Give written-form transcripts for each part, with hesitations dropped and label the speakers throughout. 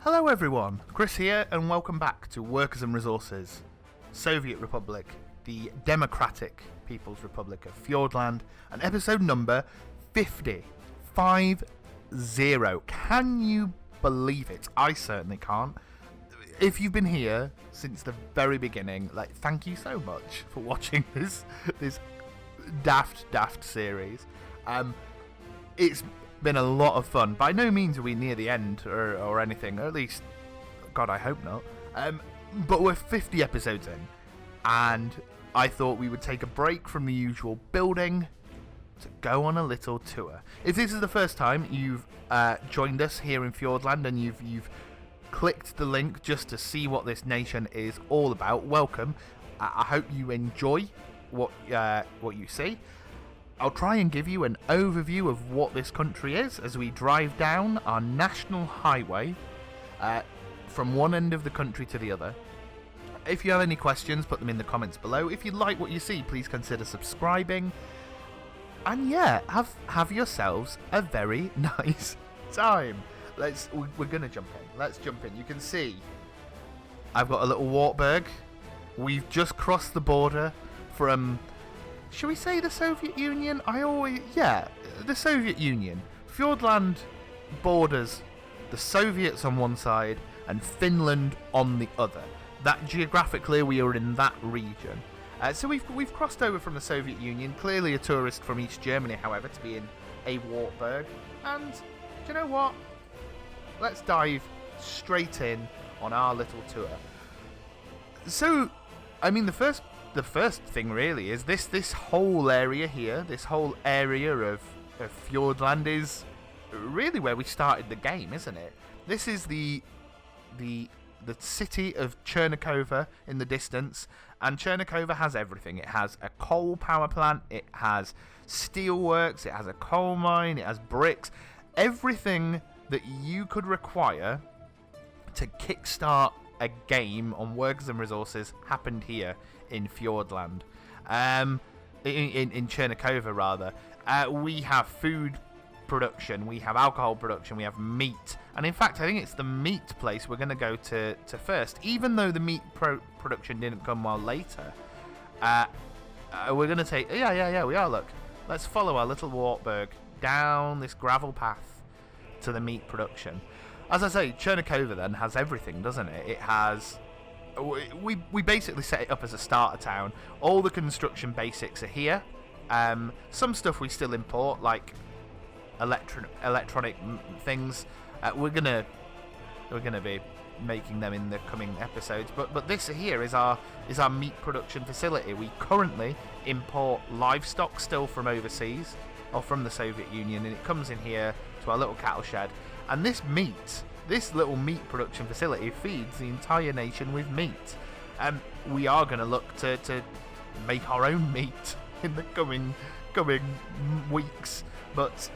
Speaker 1: Hello everyone, Chris here, and welcome back to Workers and Resources, Soviet Republic, the Democratic People's Republic of Fjordland, and episode number 50. 50. Can you believe it? I certainly can't. If you've been here since the very beginning, thank you so much for watching this daft series. It's been a lot of fun. By no means are we near the end or anything, or at least, God, I hope not. But we're 50 episodes in, and I thought we would take a break from the usual building to go on a little tour. If this is the first time you've joined us here in Fjordland and you've clicked the link just to see what this nation is all about, welcome. I hope you enjoy what you see. I'll try and give you an overview of what this country is as we drive down our national highway from one end of the country to the other. If you have any questions, put them in the comments below. If you like what you see, please consider subscribing. And yeah, have yourselves a very nice time. We're gonna jump in. Let's jump in. You can see I've got a little Wartburg. We've just crossed the border from, shall we say, the Soviet Union? The Soviet Union. Fjordland borders the Soviets on one side and Finland on the other. That geographically we are in that region. So we've crossed over from the Soviet Union. Clearly a tourist from East Germany, however, to be in a Wartburg. And do you know what? Let's dive straight in on our little tour. So, I mean, the first thing really is this whole area here, this whole area of Fjordland is really where we started the game, isn't it? This is the city of Chernigova in the distance, and Chernigova has everything. It has a coal power plant, it has steelworks, it has a coal mine, it has bricks, everything that you could require to kickstart a game on Workers and Resources happened here in Fjordland. In Chernigova, rather. We have food production, we have alcohol production, we have meat. And in fact, I think it's the meat place we're going to go to first. Even though the meat production didn't come while later. We're going to take... Yeah, we are, look. Let's follow our little Wartburg down this gravel path to the meat production. As I say, Chernigova then has everything, doesn't it? It has... We basically set it up as a starter town. All the construction basics are here. Some stuff we still import, like electronic things. We're gonna be making them in the coming episodes. But this here is our meat production facility. We currently import livestock still from overseas or from the Soviet Union, and it comes in here to our little cattle shed. And this little meat production facility feeds the entire nation with meat. We are going to look to make our own meat in the coming weeks. But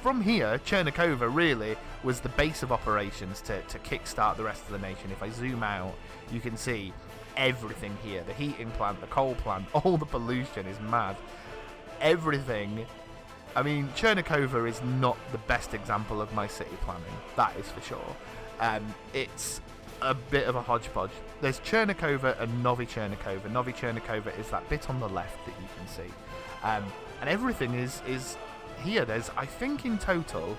Speaker 1: from here, Chernigova really was the base of operations to kickstart the rest of the nation. If I zoom out, you can see everything here. The heating plant, the coal plant, all the pollution is mad. Everything. I mean, Chernigova is not the best example of my city planning, that is for sure. It's a bit of a hodgepodge. There's Chernigova and Novi Chernigova. Novi Chernigova is that bit on the left that you can see. And everything is here. There's, I think in total,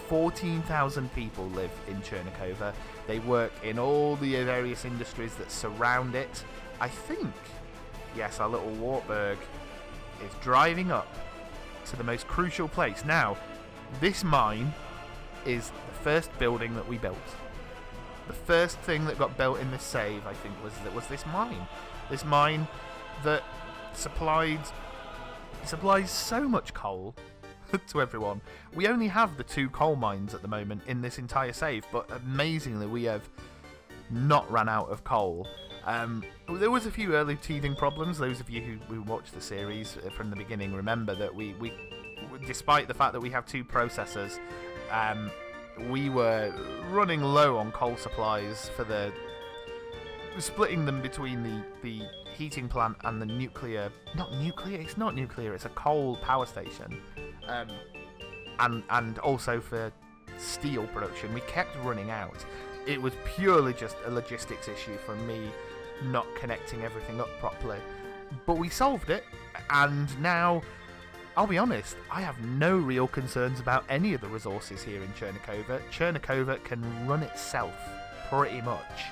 Speaker 1: 14,000 people live in Chernigova. They work in all the various industries that surround it. I think, yes, our little Wartburg is driving up to the most crucial place. Now, this mine is the first building that we built. The first thing that got built in this save, I think, was this mine. This mine that supplies so much coal to everyone. We only have the 2 coal mines at the moment in this entire save, but amazingly we have not run out of coal. There was a few early teething problems. Those of you who watched the series from the beginning remember that we despite the fact that we have 2 processors, we were running low on coal supplies for splitting them between the heating plant and the nuclear... It's not nuclear, it's a coal power station. And also for steel production. We kept running out. It was purely just a logistics issue from me not connecting everything up properly. But we solved it, and now, I'll be honest, I have no real concerns about any of the resources here in Chernigova. Chernigova can run itself, pretty much.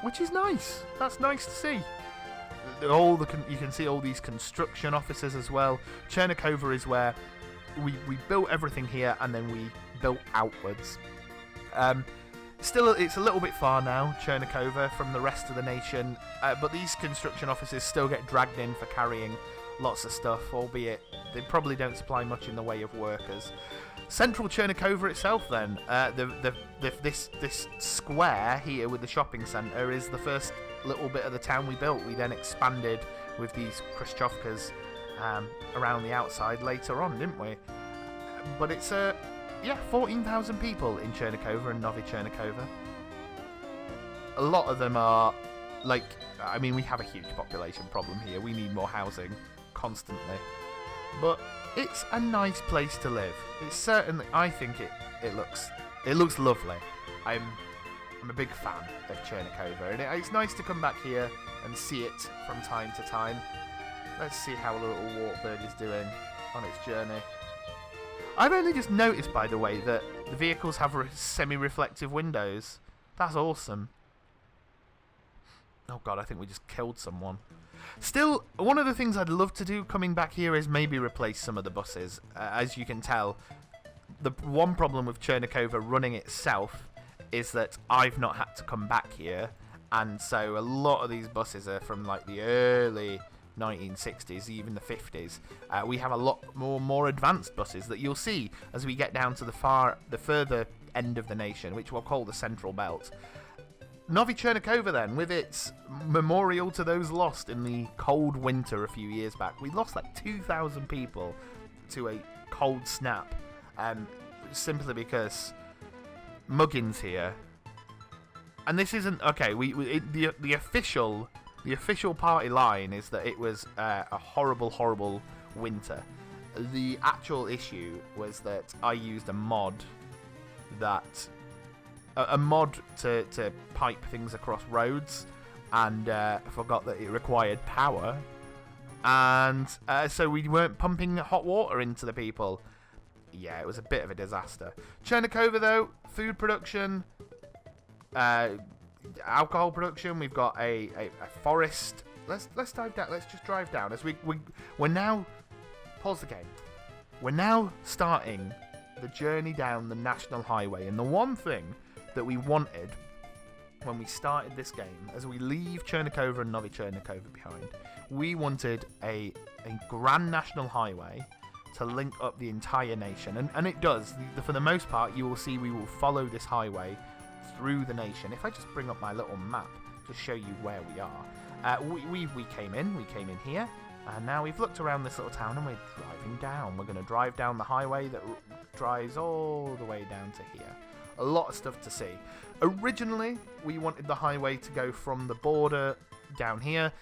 Speaker 1: Which is nice. That's nice to see. You can see all these construction offices as well. Chernigova is where we built everything here, and then we built outwards. Still, it's a little bit far now, Chernigova, from the rest of the nation, but these construction offices still get dragged in for carrying lots of stuff, albeit they probably don't supply much in the way of workers. Central Chernigova itself, then, this square here with the shopping centre is the first little bit of the town we built. We then expanded with these Khrushchevkas around the outside later on, didn't we? But it's 14,000 people in Chernigova and Novi Chernigova. A lot of them are, we have a huge population problem here. We need more housing constantly. But it's a nice place to live. It's certainly, I think it looks lovely. I'm a big fan of Chernigova, and it's nice to come back here and see it from time to time. Let's see how little Wartburg is doing on its journey. I've only just noticed, by the way, that the vehicles have semi-reflective windows. That's awesome. Oh god, I think we just killed someone. Still, one of the things I'd love to do coming back here is maybe replace some of the buses. As you can tell, the one problem with Chernigova running itself is that I've not had to come back here, and so a lot of these buses are from the early 1960s, even the 50s. We have a lot more advanced buses that you'll see as we get down to the further end of the nation, which we'll call the Central Belt. Novi Chernigova, then, with its memorial to those lost in the cold winter a few years back. We lost 2,000 people to a cold snap, simply because Muggins here. And this isn't okay. The official party line is that it was a horrible winter. The actual issue was that I used a mod to pipe things across roads, and forgot that it required power, and so we weren't pumping hot water into the people. Yeah, it was a bit of a disaster. Chernigova, though, food production, alcohol production. We've got a forest. Let's dive down. Let's just drive down as we're now. Pause the game. We're now starting the journey down the national highway, and the one thing that we wanted when we started this game, as we leave Chernigova and Novi Chernigova behind, we wanted a grand national highway to link up the entire nation, and it does. For the most part, you will see we will follow this highway through the nation. If I just bring up my little map to show you where we are, we came in here, and now we've looked around this little town, and we're driving down. We're going to drive down the highway that drives all the way down to here. A lot of stuff to see. Originally, we wanted the highway to go from the border down here.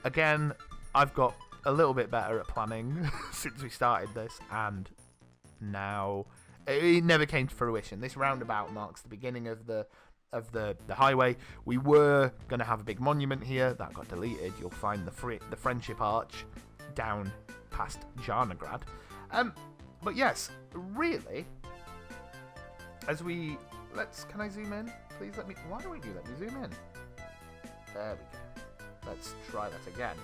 Speaker 1: Again, I've got a little bit better at planning since we started this, and now it never came to fruition. This roundabout marks the beginning of the highway. We were going to have a big monument here. That got deleted. You'll find the Friendship Arch down past Jarnograd. But yes, really, can I zoom in? Please why don't you let me zoom in? There we go. Let's try that again.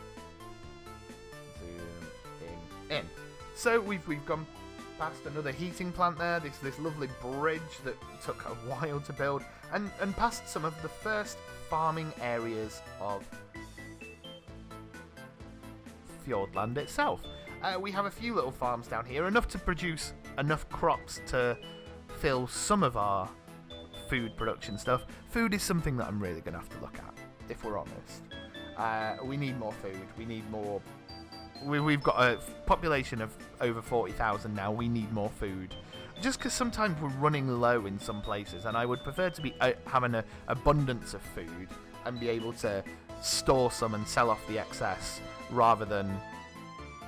Speaker 1: Zoom in. So we've gone past another heating plant there, this lovely bridge that took a while to build, and past some of the first farming areas of Fjordland itself. We have a few little farms down here, enough to produce enough crops to fill some of our food production stuff. Food is something that I'm really going to have to look at, if we're honest. We need more food. We need more. We've got a population of over 40,000 now. We need more food. Just because sometimes we're running low in some places, and I would prefer to be having an abundance of food and be able to store some and sell off the excess, rather than,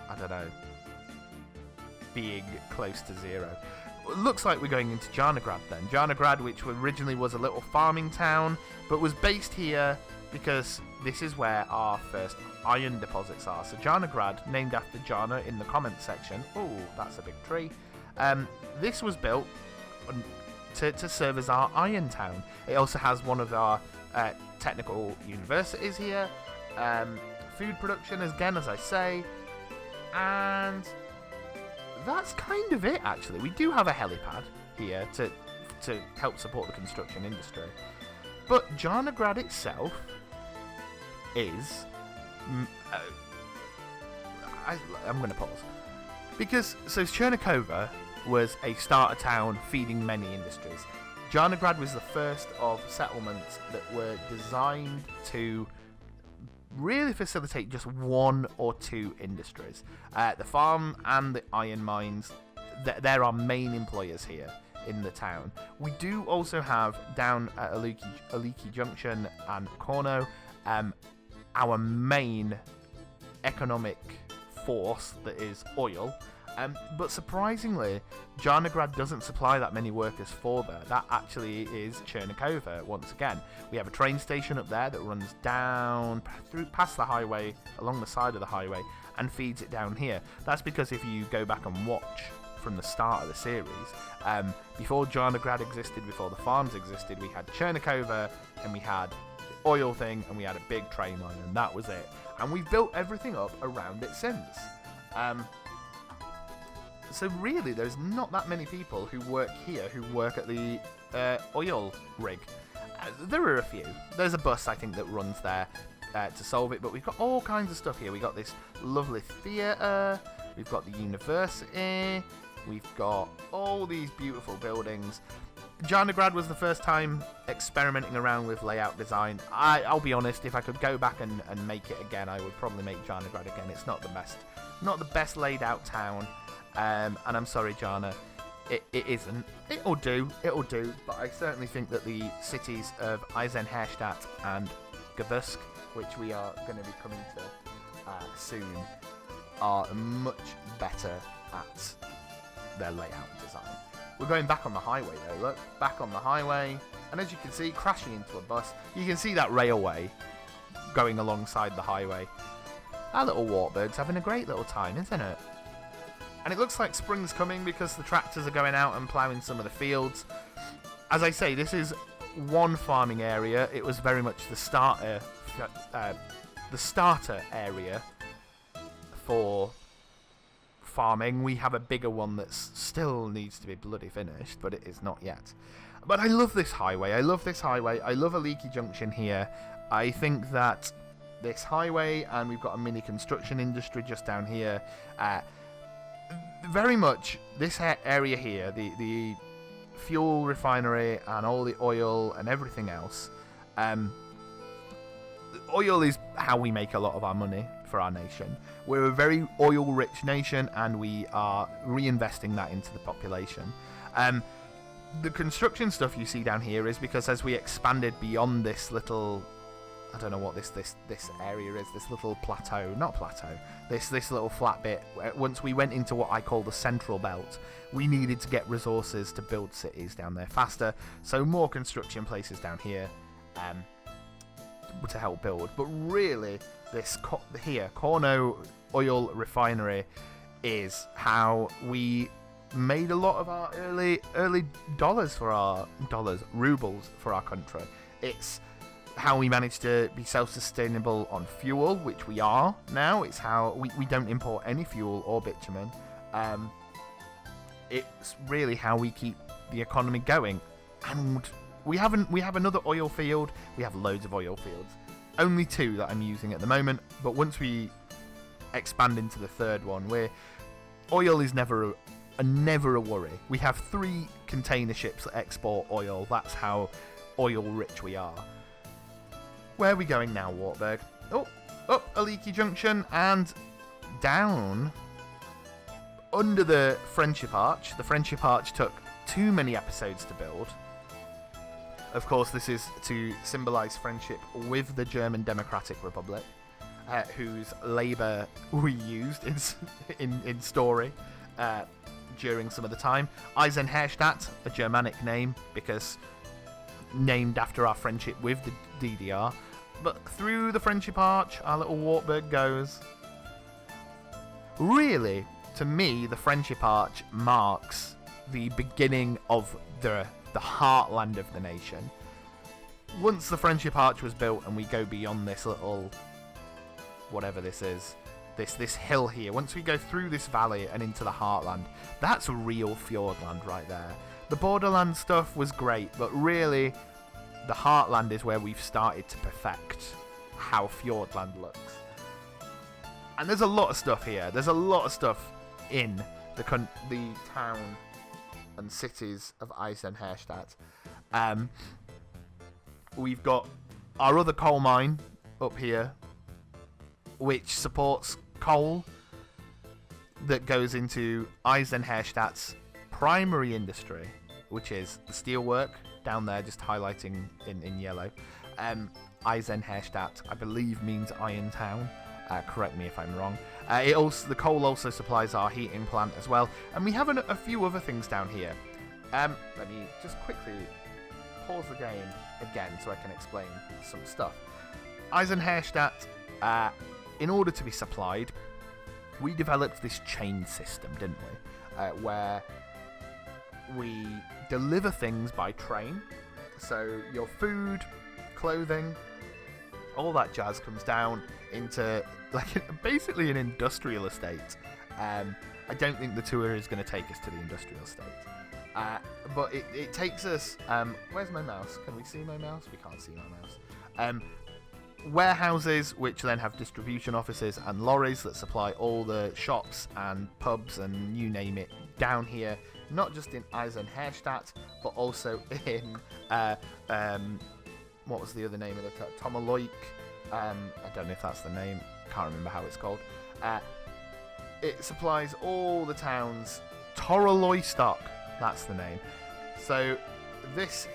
Speaker 1: I don't know, being close to zero. looks like we're going into Jarnograd then. Jarnograd, which originally was a little farming town, but was based here because this is where our first iron deposits are. So Jarnograd, named after Jarna in the comments section. Oh, that's a big tree. This was built to serve as our iron town. It also has one of our technical universities here. Food production, again, as I say. And that's kind of it, actually. We do have a helipad here to help support the construction industry. But Jarnograd itself is... I'm going to pause. Because, so Chernakova was a starter town feeding many industries. Jarnograd was the first of settlements that were designed to really facilitate just one or two industries. The farm and the iron mines, they're our main employers here in the town. We do also have down at Aliki Junction and Korno, our main economic force that is oil. But surprisingly, Jarnograd doesn't supply that many workers for there. That actually is Chernakova once again. We have a train station up there that runs down past the highway, along the side of the highway, and feeds it down here. That's because if you go back and watch from the start of the series, before Jarnograd existed, before the farms existed, we had Chernakova, and we had the oil thing, and we had a big train line, and that was it. And we've built everything up around it since. So really, there's not that many people who work here who work at the oil rig. There are a few. There's a bus, I think, that runs there to solve it, but we've got all kinds of stuff here. We've got this lovely theatre, we've got the university, we've got all these beautiful buildings. Jarnograd was the first time experimenting around with layout design. I'll be honest, if I could go back and make it again, I would probably make Jarnograd again. It's not the best laid out town. And I'm sorry, Jarna, it isn't. It'll do, but I certainly think that the cities of Eisenherstadt and Gavursk, which we are going to be coming to soon, are much better at their layout design. We're going back on the highway though, look, back on the highway, and as you can see, crashing into a bus. You can see that railway going alongside the highway. Our little Wartburg's having a great little time, isn't it? And it looks like spring's coming because the tractors are going out and ploughing some of the fields. As I say, this is one farming area. It was very much the starter area for farming. We have a bigger one that still needs to be bloody finished, but it is not yet. But I love this highway. I love Aliki Junction here. I think that this highway, and we've got a mini construction industry just down here, very much this area here, the fuel refinery and all the oil and everything else. Oil is how we make a lot of our money for our nation. We're a very oil-rich nation, and we are reinvesting that into the population. The construction stuff you see down here is because as we expanded beyond this little, I don't know what this area is, this little plateau, not plateau, this little flat bit, once we went into what I call the central belt, we needed to get resources to build cities down there faster, so more construction places down here to help build. But really, this here, Korno oil refinery, is how we made a lot of our early rubles for our country. It's how we managed to be self-sustainable on fuel, which we are now. It's how we don't import any fuel or bitumen. It's really how we keep the economy going. And we have another oil field. We have loads of oil fields. Only 2 that I'm using at the moment, but once we expand into the third one, where oil is never a worry. We have 3 container ships that export oil. That's how oil rich we are. Where are we going now, Wartburg? Up Aliki Junction and down under the Friendship Arch. The Friendship Arch took too many episodes to build. Of course, this is to symbolise friendship with the German Democratic Republic, whose labour we used in story. during some of the time. Eisenherstadt, a Germanic name, because named after our friendship with the DDR. But through the Friendship Arch, our little Wartburg goes. Really, to me, the Friendship Arch marks the beginning of the heartland of the nation. Once the Friendship Arch was built and we go beyond this little, whatever this is, this hill here, once we go through this valley and into the heartland, that's real Fjordland right there. The borderland stuff was great, but really the heartland is where we've started to perfect how Fjordland looks. And there's a lot of stuff here. There's a lot of stuff in the town and cities of Eisenherstadt. We've got our other coal mine up here, which supports coal that goes into Eisenherstadt's primary industry, which is the steelwork down there, just highlighting in yellow. Eisenherstadt, I believe, means Iron Town. Correct me if I'm wrong. The coal also supplies our heating plant as well, and we have a few other things down here. Let me just quickly pause the game again so I can explain some stuff. Eisenherstadt, in order to be supplied, we developed this chain system, didn't we? Where we deliver things by train. So your food, clothing, all that jazz comes down into basically an industrial estate. I don't think the tour is going to take us to the industrial estate. But it takes us... where's my mouse? Can we see my mouse? We can't see my mouse. Warehouses, which then have distribution offices and lorries that supply all the shops and pubs and you name it down here. Not just in Eisenherstadt, but also in... what was the other name of the Tomaloik? I don't know if that's the name. Can't remember how it's called. It supplies all the towns. Toraloystock, that's the name. So this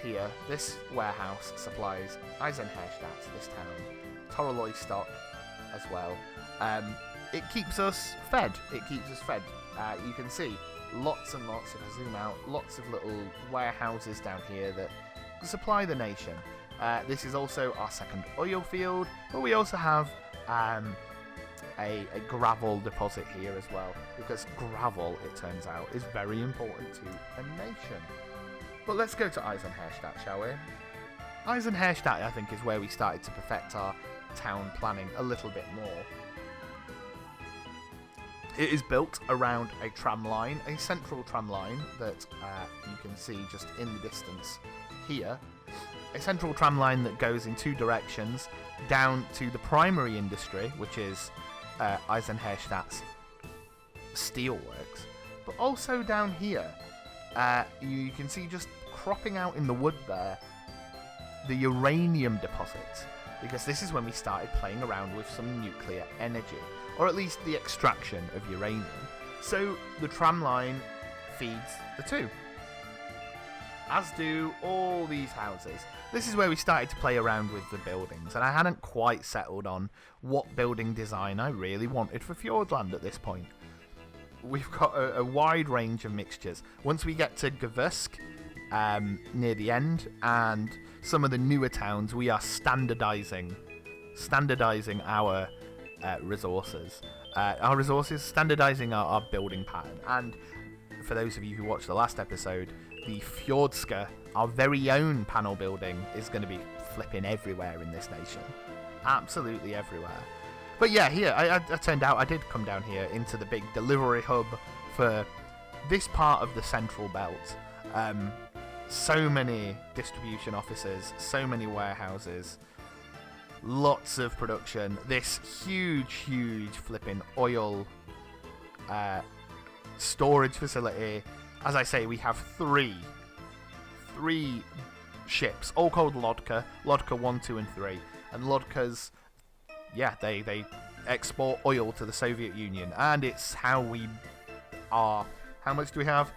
Speaker 1: warehouse supplies Eisenherstadt, this town, Toraloystock as well. It keeps us fed. You can see lots and lots, if I zoom out, lots of little warehouses down here that supply the nation. This is also our second oil field, but we also have a gravel deposit here as well, because gravel, it turns out, is very important to a nation. But let's go to Eisenherstadt, shall we? Eisenherstadt, I think, is where we started to perfect our town planning a little bit more. It is built around a tram line, a central tram line that you can see just in the distance here. A central tram line that goes in two directions, down to the primary industry, which is Eisenherstadt's steelworks, but also down here, you can see just cropping out in the wood there, the uranium deposits, because this is when we started playing around with some nuclear energy, or at least the extraction of uranium. So the tram line feeds the two, as do all these houses. This is where we started to play around with the buildings, and I hadn't quite settled on what building design I really wanted for Fjordland at this point. We've got a wide range of mixtures. Once we get to Gvusk, near the end, and some of the newer towns, we are standardizing our resources. Standardizing our building pattern. And for those of you who watched the last episode, the Fjordska, our very own panel building, is going to be flipping everywhere in this nation. Absolutely everywhere. But yeah, here, I turned out I did come down here into the big delivery hub for this part of the central belt. So many distribution offices, so many warehouses, lots of production. This huge flipping oil storage facility. As I say, we have three ships, all called Lodka 1, 2, and 3. And Lodkas, yeah, they export oil to the Soviet Union, and it's how we are. How much do we have?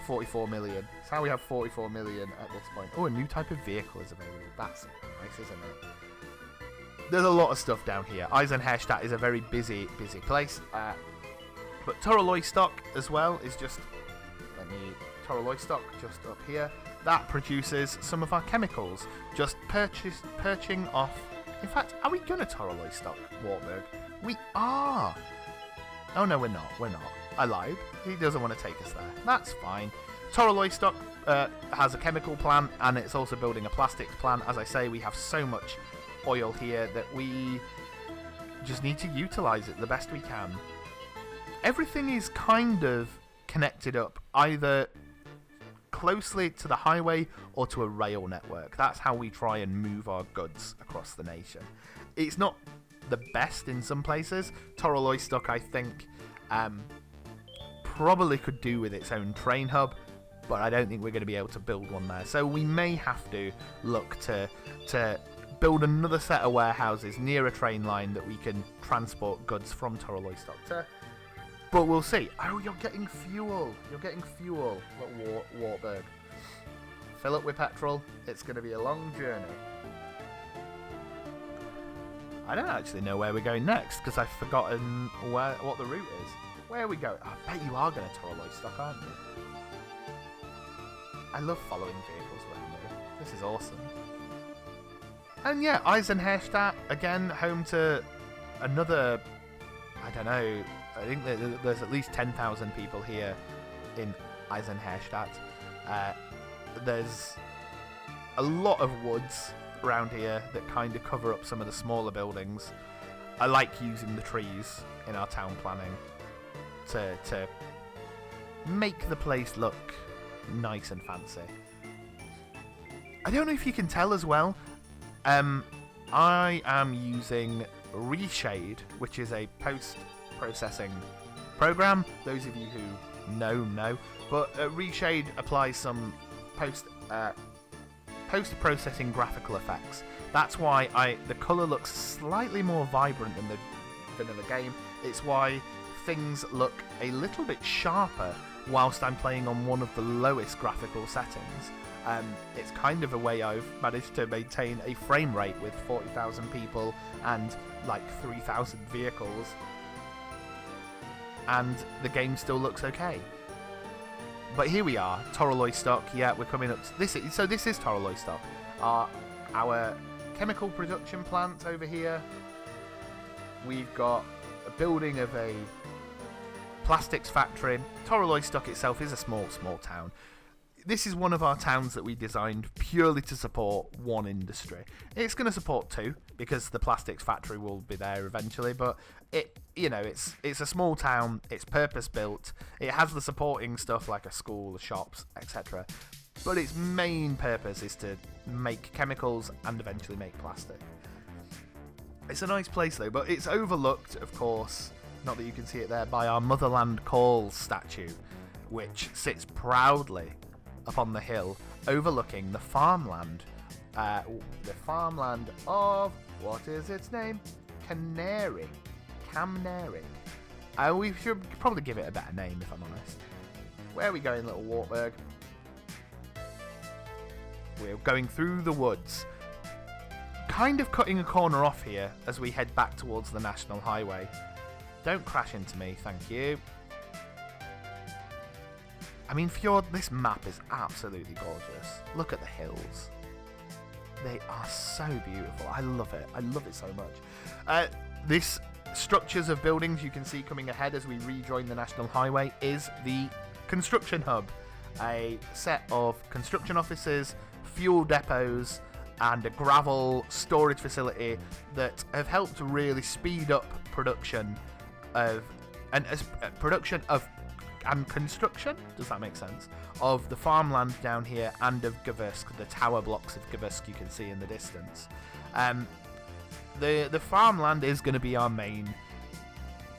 Speaker 1: 44 million. It's how we have 44 million at this point. Oh, a new type of vehicle is available. That's nice, isn't it? There's a lot of stuff down here. Eisenherstadt is a very busy place. But Toraloystock as well is just currently Toraloy stock just up here. That produces some of our chemicals, just perching off. In fact, are we gonna Toraloy stock Wartburg? We are! Oh no, we're not. I lied. He doesn't want to take us there. That's fine. Toraloy stock has a chemical plant, and it's also building a plastics plant. As I say, we have so much oil here that we just need to utilize it the best we can. Everything is kind of connected up, either closely to the highway or to a rail network. That's how we try and move our goods across the nation. It's not the best in some places. Toraloy stock, I think, probably could do with its own train hub, but I don't think we're going to be able to build one there. So we may have to look to build another set of warehouses near a train line that we can transport goods from Toraloy stock to. But we'll see. Oh, you're getting fuel. At Wartburg. Fill up with petrol. It's going to be a long journey. I don't actually know where we're going next because I've forgotten what the route is. Where are we going? I bet you are going to Toraloy stock, aren't you? I love following vehicles around here. This is awesome. And yeah, Eisenherstadt, again, home to another, I don't know, I think there's at least 10,000 people here in Eisenherstadt. There's a lot of woods around here that kind of cover up some of the smaller buildings. I like using the trees in our town planning to make the place look nice and fancy. I don't know if you can tell as well, I am using Reshade, which is a post-processing program. Those of you who know, but Reshade applies some post-processing graphical effects. That's why the colour looks slightly more vibrant than the vanilla game. It's why things look a little bit sharper whilst I'm playing on one of the lowest graphical settings. It's kind of a way I've managed to maintain a frame rate with 40,000 people and like 3,000 vehicles, and the game still looks okay. But here we are, Toraloy stock. Yeah, we're coming up to this. So this is Toraloy stock. Our chemical production plant over here. We've got a building of a plastics factory. Toraloy stock itself is a small town. This is one of our towns that we designed purely to support one industry. It's going to support two because the plastics factory will be there eventually, but it's a small town, it's purpose built, it has the supporting stuff like a school, shops, etc. But its main purpose is to make chemicals and eventually make plastic. It's a nice place though, but it's overlooked, of course, not that you can see it there, by our Motherland Calls statue, which sits proudly upon the hill overlooking the farmland. The farmland of, what is its name? Camnary. We should probably give it a better name, if I'm honest. Where are we going, little Wartburg? We're going through the woods. Kind of cutting a corner off here as we head back towards the National Highway. Don't crash into me, thank you. I mean, this map is absolutely gorgeous. Look at the hills. They are so beautiful. I love it. I love it so much. This structures of buildings you can see coming ahead as we rejoin the National Highway is the construction hub. A set of construction offices, fuel depots, and a gravel storage facility that have helped to really speed up production and construction, does that make sense, of the farmland down here and of Gavursk, the tower blocks of Gavursk you can see in the distance. The farmland is going to be our main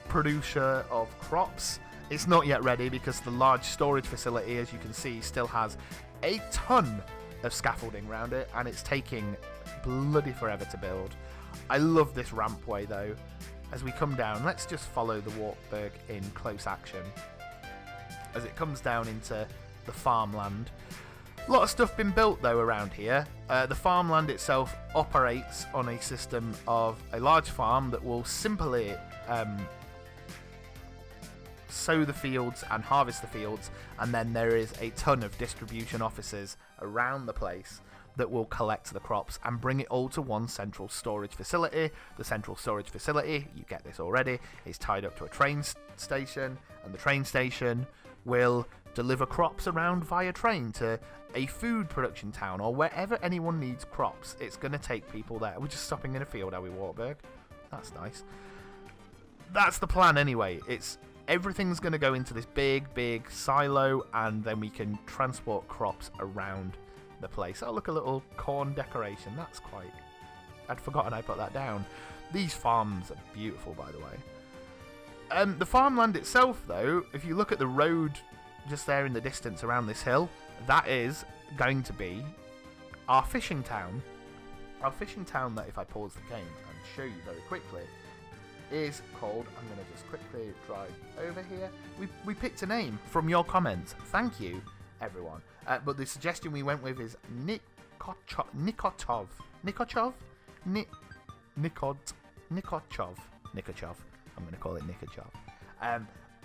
Speaker 1: producer of crops. It's not yet ready because the large storage facility, as you can see, still has a ton of scaffolding around it, and it's taking bloody forever to build. I love this rampway though. As we come down, let's just follow the Wartburg in close action as it comes down into the farmland. A lot of stuff been built though around here. The farmland itself operates on a system of a large farm that will simply sow the fields and harvest the fields, and then there is a ton of distribution offices around the place that will collect the crops and bring it all to one central storage facility. The central storage facility, you get this already, is tied up to a train station, and the train station will deliver crops around via train to a food production town or wherever anyone needs crops. It's going to take people there. We're just stopping in a field, are we, Wartburg? That's nice. That's the plan anyway. Everything's going to go into this big silo, and then we can transport crops around the place. Oh, look, a little corn decoration. That's quite... I'd forgotten I put that down. These farms are beautiful, by the way. The farmland itself, though, if you look at the road just there in the distance around this hill, that is going to be our fishing town. Our fishing town that, if I pause the game and show you very quickly, is called... I'm going to just quickly drive over here. We picked a name from your comments. Thank you, everyone. But the suggestion we went with is Nikotchov. Nikotchov. I'm going to call it Nikotchov.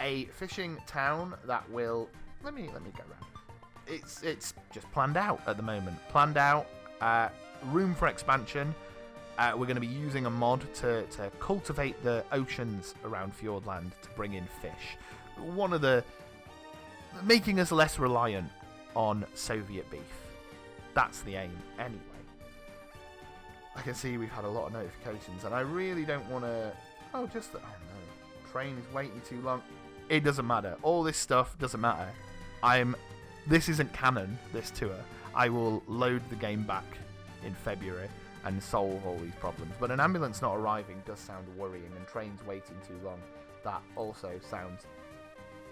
Speaker 1: A fishing town that will... Let me go around. It's just planned out at the moment. Planned out. Room for expansion. We're going to be using a mod to cultivate the oceans around Fjordland to bring in fish. One of the... making us less reliant on Soviet beef. That's the aim, anyway. I can see we've had a lot of notifications, and I really don't want to... Oh, just... Oh, no. Train is waiting too long. It doesn't matter. All this stuff doesn't matter. This isn't canon, this tour. I will load the game back in February and solve all these problems. But an ambulance not arriving does sound worrying, and trains waiting too long, that also sounds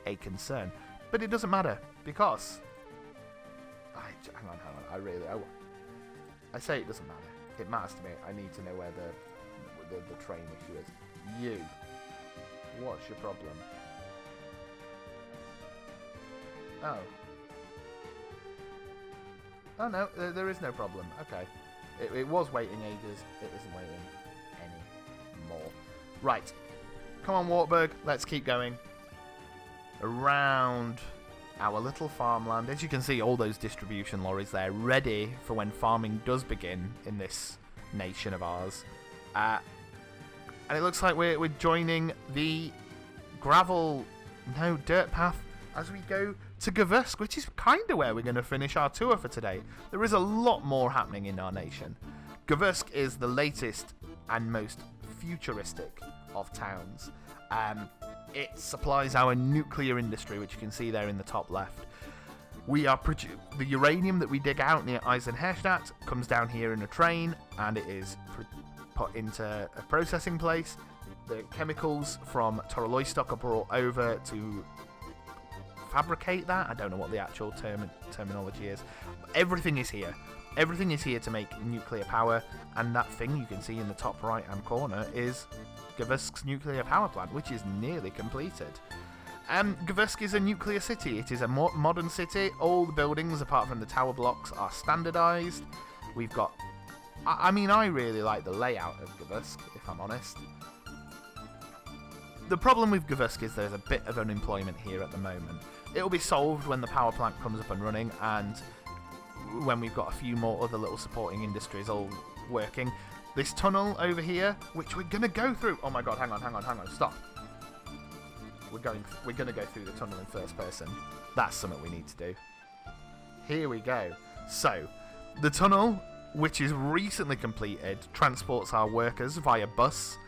Speaker 1: a concern. But it doesn't matter, because... Hang on. I say it doesn't matter. It matters to me. I need to know where the train issue is. You. What's your problem? Oh. Oh no, there is no problem. Okay. It was waiting ages. It isn't waiting anymore. Right. Come on, Wartburg. Let's keep going. Around our little farmland. As you can see, all those distribution lorries there, ready for when farming does begin in this nation of ours. And it looks like we're joining the dirt path as we go to Gavursk, which is kind of where we're going to finish our tour for today. There is a lot more happening in our nation. Gavursk is the latest and most futuristic of towns. It supplies our nuclear industry, which you can see there in the top left. We are the uranium that we dig out near Eisenherstadt comes down here in a train, and it is put into a processing place. The chemicals from Toroloystock are brought over to fabricate that. I don't know what the actual terminology is. Everything is here. Everything is here to make nuclear power, and that thing you can see in the top right-hand corner is Gavursk's nuclear power plant, which is nearly completed. Gavursk is a nuclear city. It is a modern city. All the buildings, apart from the tower blocks, are standardised. We've got... I mean, I really like the layout of Gavursk, if I'm honest. The problem with Gavursk is there's a bit of unemployment here at the moment. It'll be solved when the power plant comes up and running, and when we've got a few more other little supporting industries all working. This tunnel over here, which we're going to go through... Oh my god, hang on, stop. We're going to go through the tunnel in first person. That's something we need to do. Here we go. So, the tunnel, which is recently completed, transports our workers via bus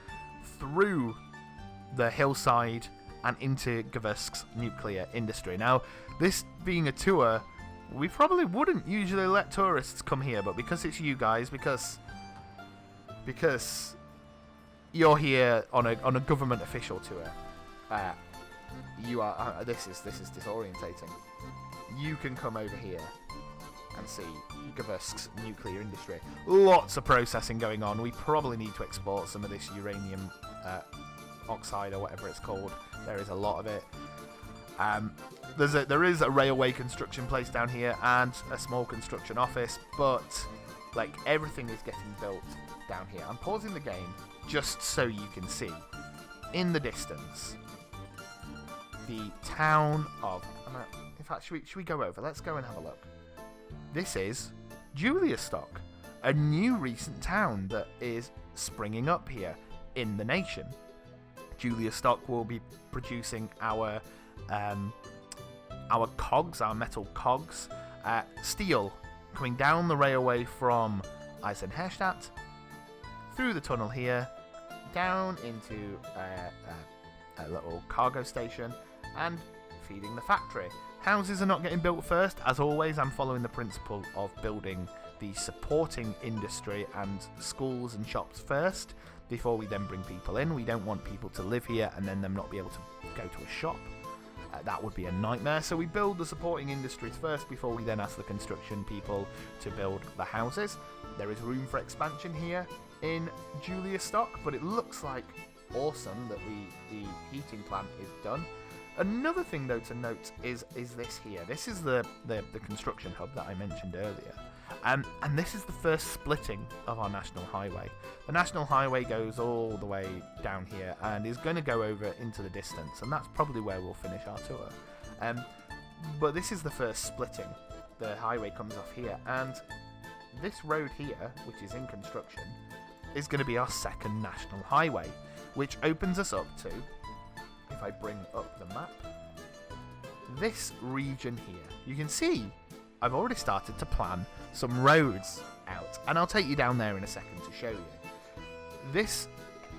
Speaker 1: through the hillside and into Gavursk's nuclear industry. Now, this being a tour, we probably wouldn't usually let tourists come here, but because it's you guys, because you're here on a government official tour, you are. This is disorientating. You can come over here and see Gavursk's nuclear industry. Lots of processing going on. We probably need to export some of this uranium oxide or whatever it's called. There is a lot of it. There is a railway construction place down here and a small construction office, but like everything is getting built down here. I'm pausing the game just so you can see in the distance the town of... In fact, should we go over? Let's go and have a look. This is Julius-Stock, a new recent town that is springing up here in the nation. Julius-Stock will be producing our cogs, our metal cogs, steel coming down the railway from Eisenherstadt through the tunnel here, down into a little cargo station, and feeding the factory. Houses are not getting built first. As always, I'm following the principle of building the supporting industry and schools and shops first before we then bring people in. We don't want people to live here and then them not be able to go to a shop. That would be a nightmare. So we build the supporting industries first before we then ask the construction people to build the houses. There is room for expansion here in Julius-Stock, but it looks like awesome that the heating plant is done. Another thing though to note is this here. This is the construction hub that I mentioned earlier. And this is the first splitting of our national highway. The national highway goes all the way down here and is going to go over into the distance, and that's probably where we'll finish our tour. But this is the first splitting. The highway comes off here, and this road here, which is in construction, is going to be our second national highway, which opens us up to, if I bring up the map, this region here. You can see I've already started to plan some roads out, and I'll take you down there in a second to show you. This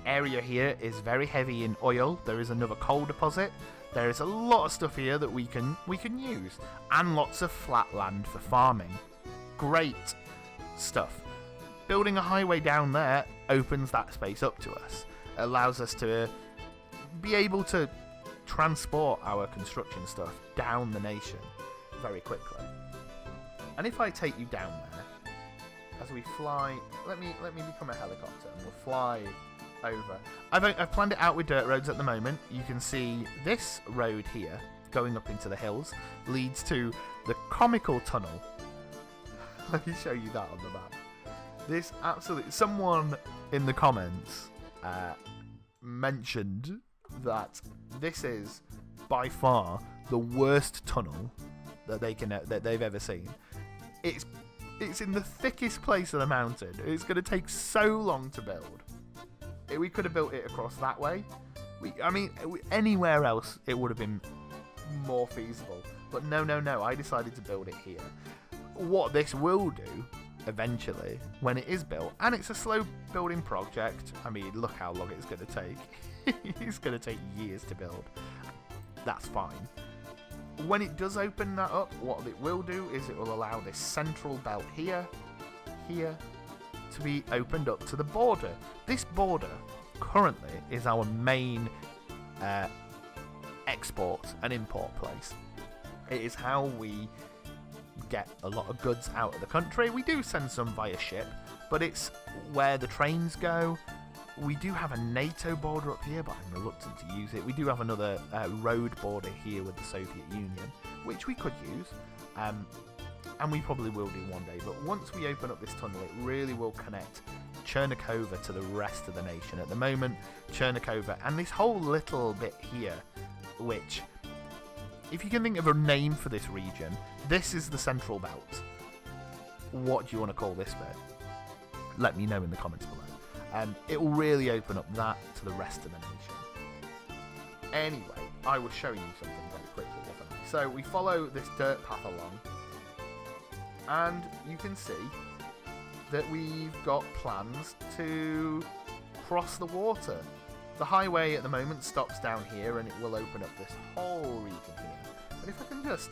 Speaker 1: area here is very heavy in oil. There is another coal deposit. There is a lot of stuff here that we can use, and lots of flat land for farming. Great stuff. Building a highway down there opens that space up to us. It allows us to be able to transport our construction stuff down the nation very quickly. And if I take you down there, as we fly, let me become a helicopter and we'll fly over. I've planned it out with dirt roads at the moment. You can see this road here going up into the hills leads to the comical tunnel. Let me show you that on the map. This absolutely, someone in the comments mentioned that this is by far the worst tunnel that they've ever seen. It's in the thickest place of the mountain. It's going to take so long to build. We could have built it across that way. Anywhere else it would have been more feasible. But no, I decided to build it here. What this will do eventually, when it is built, and it's a slow building project. I mean, look how long it's going to take. It's going to take years to build. That's fine. When it does open that up, what it will do is it will allow this central belt here, to be opened up to the border. This border currently is our main export and import place. It is how we get a lot of goods out of the country. We do send some via ship, but it's where the trains go. We do have a NATO border up here, but I'm reluctant to use it. We do have another road border here with the Soviet Union, which we could use, and we probably will do one day. But once we open up this tunnel, it really will connect Chernigova to the rest of the nation. At the moment, Chernigova and this whole little bit here, which, if you can think of a name for this region, this is the Central Belt. What do you want to call this bit? Let me know in the comments below. It will really open up that to the rest of the nation. Anyway, I was showing you something very quickly, wasn't I? So we follow this dirt path along, and you can see that we've got plans to cross the water. The highway at the moment stops down here, and it will open up this whole region here. But if I can just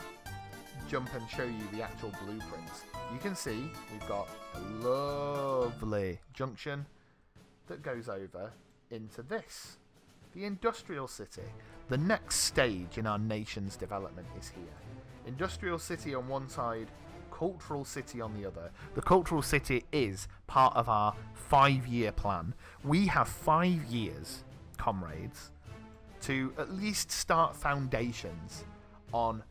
Speaker 1: jump and show you the actual blueprints, you can see we've got a lovely junction that goes over into this, the industrial city. The next stage in our nation's development is here. Industrial city on one side, cultural city on the other. The cultural city is part of our 5-year plan. We have 5 years, comrades, to at least start foundations on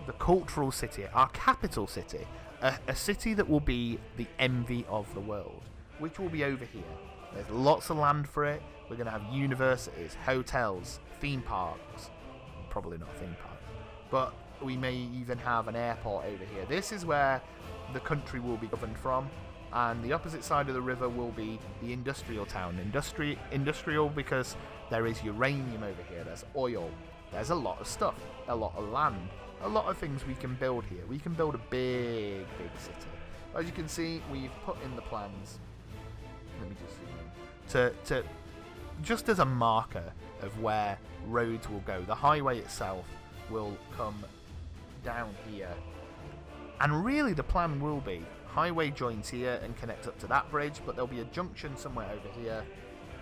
Speaker 1: the cultural city, our capital city, a city that will be the envy of the world, which will be over here. There's lots of land for it. We're going to have universities, hotels, theme parks, probably not a theme park. But we may even have an airport over here. This is where the country will be governed from. And the opposite side of the river will be the industrial town. Industrial because there is uranium over here. There's oil. There's a lot of stuff. A lot of land. A lot of things we can build here. We can build a big, big city. As you can see, we've put in the plans. Let me just zoom in. To just as a marker of where roads will go. The highway itself will come down here. And really the plan will be highway joins here and connects up to that bridge, but there'll be a junction somewhere over here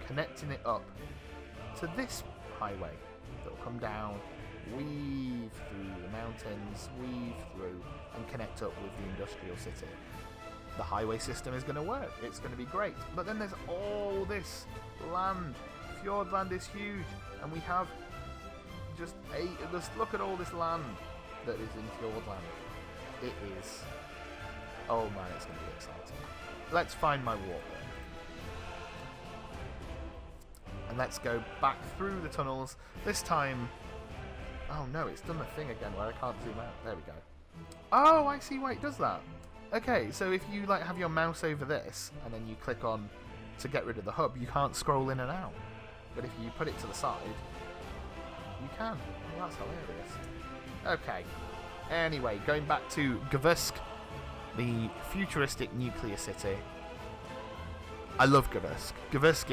Speaker 1: connecting it up to this highway that'll come down, weave through the mountains, weave through and connect up with the industrial city. The highway system is going to work. It's going to be great. But then there's all this land. Fjordland is huge, and we have just look at all this land that is in Fjordland. It is. Oh man, it's going to be exciting. Let's find my Wartburg. And let's go back through the tunnels. This time... Oh no, it's done the thing again where I can't zoom out. There we go. Oh, I see why it does that. Okay, so if you have your mouse over this, and then you click on to get rid of the hub, you can't scroll in and out. But if you put it to the side, you can. Oh, that's hilarious. Okay. Anyway, going back to Gvusk, the futuristic nuclear city. I love Gvusk. Gvusk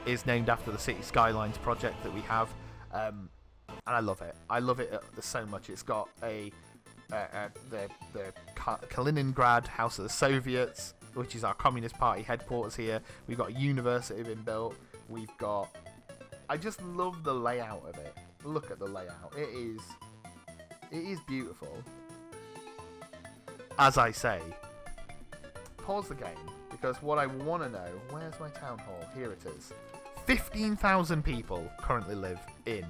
Speaker 1: is named after the City Skylines project that we have, and I love it. I love it so much. It's got the Kaliningrad House of the Soviets, which is our Communist Party headquarters here. We've got a university being built. We've got... I just love the layout of it. Look at the layout. It is beautiful. As I say, pause the game, because what I want to know... Where's my town hall? Here it is. 15,000 people currently live in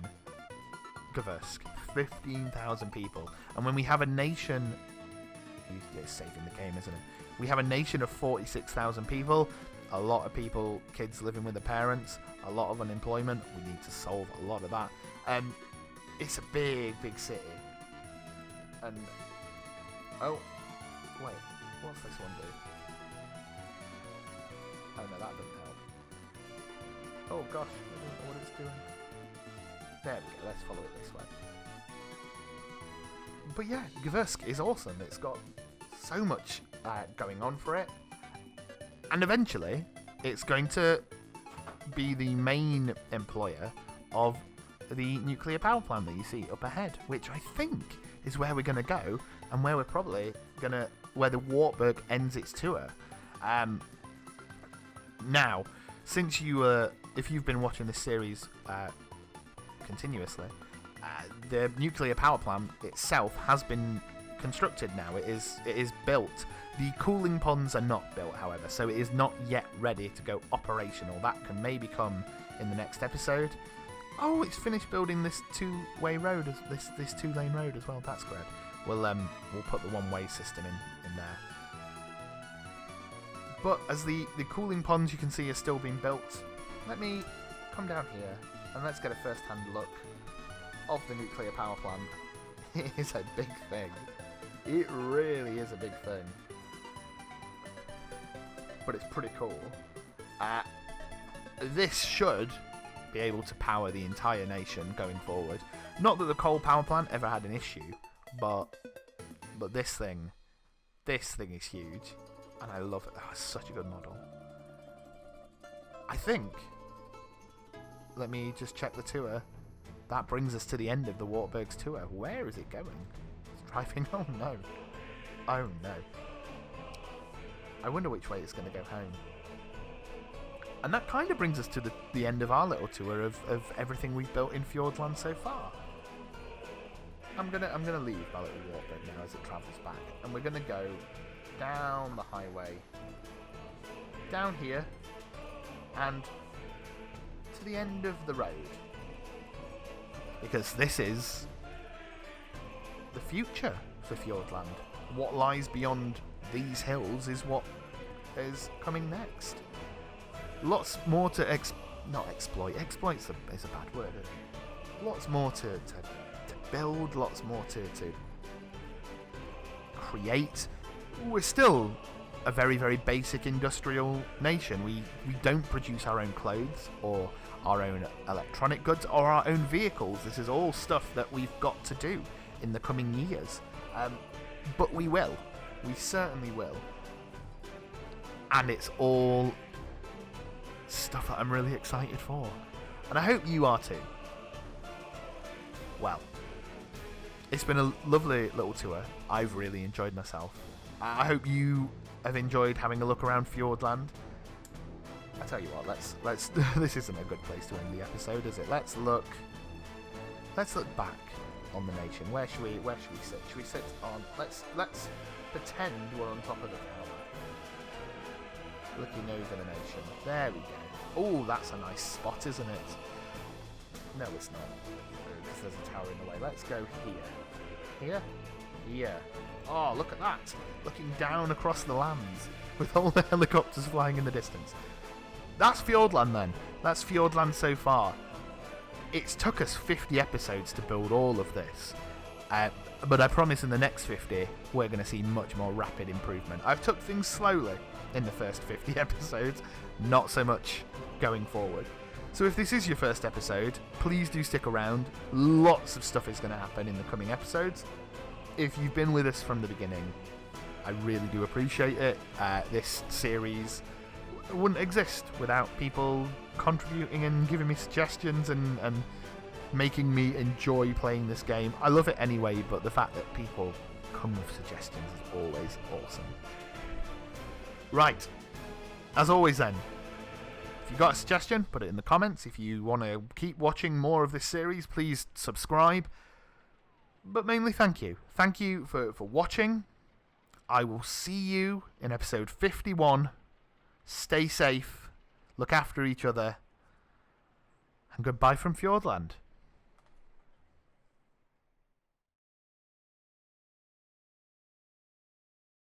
Speaker 1: Gvusk. 15,000 people. And when we have a nation... It's saving the game, isn't it? We have a nation of 46,000 people. A lot of people, kids living with their parents. A lot of unemployment. We need to solve a lot of that. It's a big, big city. And... Oh... Wait, what's this one do? Oh no, that doesn't help. Oh gosh, I don't know what it's doing. There we go, let's follow it this way. But yeah, Gvusk is awesome. It's got so much going on for it. And eventually, it's going to be the main employer of the nuclear power plant that you see up ahead, which I think is where we're going to go, and where we're probably going to... where the Wartburg ends its tour. Now, since if you've been watching this series continuously, the nuclear power plant itself has been constructed now. It is built. The cooling ponds are not built, however, so it is not yet ready to go operational. That can maybe come in the next episode. Oh, it's finished building this two-way road, this two-lane road as well. That's great. We'll put the one-way system in there. But as the cooling ponds you can see are still being built, let me come down here and let's get a first-hand look of the nuclear power plant. It is a big thing. It really is a big thing. But it's pretty cool. This should be able to power the entire nation going forward. Not that the coal power plant ever had an issue, but this thing is huge, and I love it. Oh, it's such a good model. I think, let me just check the tour. That brings us to the end of the Wartburg's tour. Where is it going? It's driving. Oh no. Oh no. I wonder which way it's going to go home. And that kind of brings us to the end of our little tour of everything we've built in Fjordland so far. I'm gonna leave my little Wartburg now as it travels back, and we're gonna go down the highway, down here, and to the end of the road, because this is the future for Fjordland. What lies beyond these hills is what is coming next. Lots more to not exploit. Exploit's is a bad word, isn't it? Lots more to build, lots more to create. We're still a very, very basic industrial nation. We don't produce our own clothes or our own electronic goods or our own vehicles. This is all stuff that we've got to do in the coming years. But we will. We certainly will. And it's all stuff that I'm really excited for. And I hope you are too. Well, it's been a lovely little tour. I've really enjoyed myself. I hope you have enjoyed having a look around Fjordland. I tell you what, let's this isn't a good place to end the episode, is it? Let's look back on the nation. Where should we sit? Should we sit on let's pretend we're on top of the tower. Looking over the nation. There we go. Oh, that's a nice spot, isn't it? No, it's not. Because there's a tower in the way. Let's go here. Here? Here. Oh, look at that. Looking down across the lands with all the helicopters flying in the distance. That's Fjordland then. That's Fjordland so far. It's took us 50 episodes to build all of this. But I promise in the next 50, we're going to see much more rapid improvement. I've took things slowly in the first 50 episodes, not so much going forward. So if this is your first episode, please do stick around. Lots of stuff is going to happen in the coming episodes. If you've been with us from the beginning, I really do appreciate it. This series wouldn't exist without people contributing and giving me suggestions and making me enjoy playing this game. I love it anyway, but the fact that people come with suggestions is always awesome. Right, as always then, if you got a suggestion, put it in the comments. If you want to keep watching more of this series, please subscribe. But mainly thank you. Thank you for watching. I will see you in episode 51. Stay safe, look after each other, and goodbye from Fjordland.